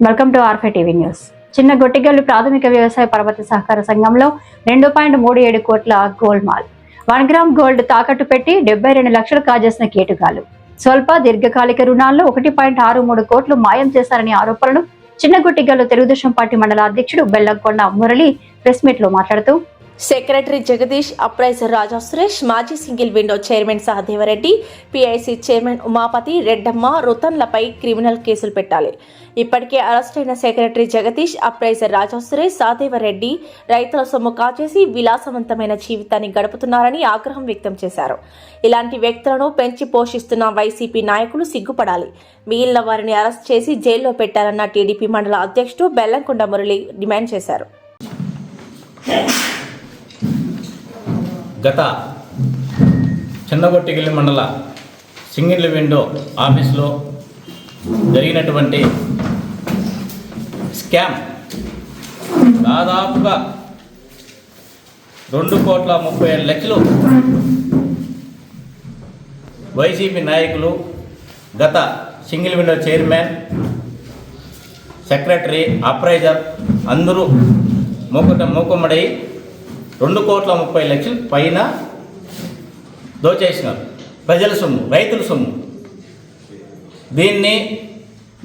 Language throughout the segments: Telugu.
Welcome to R5 TV news. చిన్న గొట్టిగల్లు ప్రాథమిక వ్యవసాయ పరపతి సహకార సంఘంలో 2.37 కోట్ల గోల్డ్ మాల్ 1 గ్రామ్ గోల్డ్ తాకట్టు పెట్టి 72 లక్షలు కాజేసిన కేటుగాలు. స్వల్ప దీర్ఘకాలిక రుణాల్లో 1.63 కోట్లు మాయం చేశారనే ఆరోపణలు చిన్నగొట్టిగల్లు తెలుగుదేశం పార్టీ మండల అధ్యక్షుడు బెల్లంకొండ మురళి ప్రెస్ మీట్ లో మాట్లాడుతూ, సెక్రటరీ జగదీష్, అప్రైజర్ రాజా సురేష్, మాజీ single window chairman Sahadevareddy, PIC chairman Umapathi, Reddamma, రుతన్లపై క్రిమినల్ కేసులు పెట్టాలి. ఇప్పటికే అరెస్ట్ అయిన సెక్రటరీ జగదీష్, అప్రైజర్ రాజా సురేష్, సహదేవరెడ్డి రైతుల సొమ్ము కాచేసి విలాసవంతమైన జీవితాన్ని గడుపుతున్నారని ఆగ్రహం వ్యక్తం చేశారు. ఇలాంటి వ్యక్తులను పెంచి పోషిస్తున్న వైసీపీ నాయకులు సిగ్గుపడాలి. మిగిలిన వారిని అరెస్ట్ చేసి జైల్లో పెట్టాలన్న టీడీపీ మండల అధ్యక్షుడు బెల్లంకొండ మురళి డిమాండ్ చేశారు. గత చిన్నగొట్టిగల్లి మండల సింగిల్ విండో ఆఫీస్లో జరిగినటువంటి స్కామ్ దాదాపుగా 2,37,00,000 వైసీపీ నాయకులు, గత single window chairman, secretary, appraiser అందరూ మూకుమ్మడై 2,30,00,000 పైన దోచేసినారు. ప్రజల సొమ్ము, రైతుల సొమ్ము. దీన్ని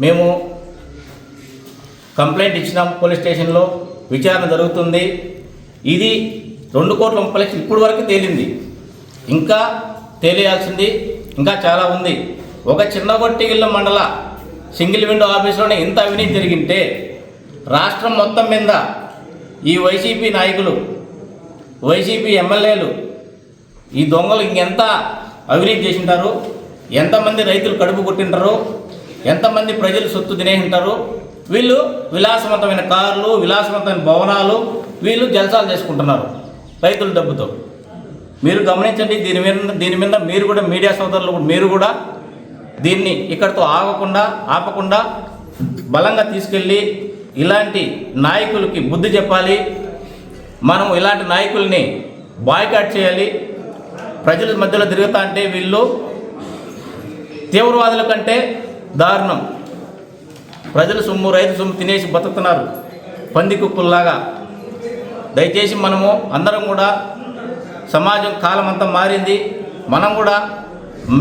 మేము కంప్లైంట్ ఇచ్చినాం. పోలీస్ స్టేషన్లో విచారణ జరుగుతుంది. ఇది 2,30,00,000 ఇప్పుడు వరకు తేలింది. ఇంకా తేలియాల్సింది ఇంకా చాలా ఉంది. ఒక చిన్నగొట్టిగల్లు మండల సింగిల్ విండో ఆఫీస్లోనే ఇంత అవినీతి జరిగింటే రాష్ట్రం మొత్తం మీద ఈ వైసీపీ నాయకులు, వైసీపీ ఎమ్మెల్యేలు, ఈ దొంగలు ఇంకెంత అవినీతి చేసింటారు, ఎంతమంది రైతులు కడుపు కొట్టింటారు, ఎంతమంది ప్రజలు సొత్తు తినేసింటారు. వీళ్ళు విలాసవంతమైన కార్లు, విలాసవంతమైన భవనాలు, వీళ్ళు జల్సాలు చేసుకుంటున్నారు రైతుల డబ్బుతో. మీరు గమనించండి. దీని మీద మీరు కూడా, మీడియా సోదరులు మీరు కూడా దీన్ని ఇక్కడితో ఆపకుండా బలంగా తీసుకెళ్ళి ఇలాంటి నాయకులకి బుద్ధి చెప్పాలి. మనం ఇలాంటి నాయకుల్ని బాయ్కాట్ చేయాలి. ప్రజల మధ్యలో తిరుగుతా అంటే వీళ్ళు తీవ్రవాదుల కంటే దారుణం. ప్రజల సొమ్ము, రైతు సొమ్ము తినేసి బతుకుతున్నారు పంది కుక్కుల్లాగా. దయచేసి మనము అందరం కూడా, సమాజం కాలం అంతా మారింది.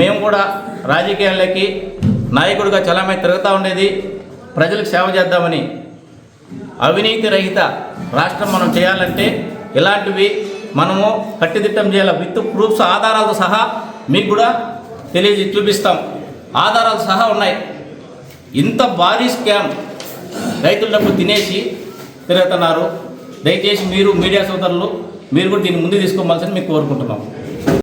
మేము కూడా రాజకీయాలకి నాయకుడిగా చలామణి తిరుగుతూ ఉండేది ప్రజలకు సేవ చేద్దామని. అవినీతి రహిత రాష్ట్రం మనం చేయాలంటే ఇలాంటివి మనము కట్టుదిట్టం చేయాలి. విత్ ప్రూఫ్స్, ఆధారాలతో సహా మీకు కూడా చూపిస్తాం. ఆధారాలు సహా ఉన్నాయి. ఇంత భారీ స్కామ్ రైతుల డబ్బు తినేసి తిరుగుతున్నారు. దయచేసి మీరు మీడియా సోదరులు మీరు కూడా దీన్ని ముందు తీసుకోవాల్సింది మీకు కోరుకుంటున్నాం.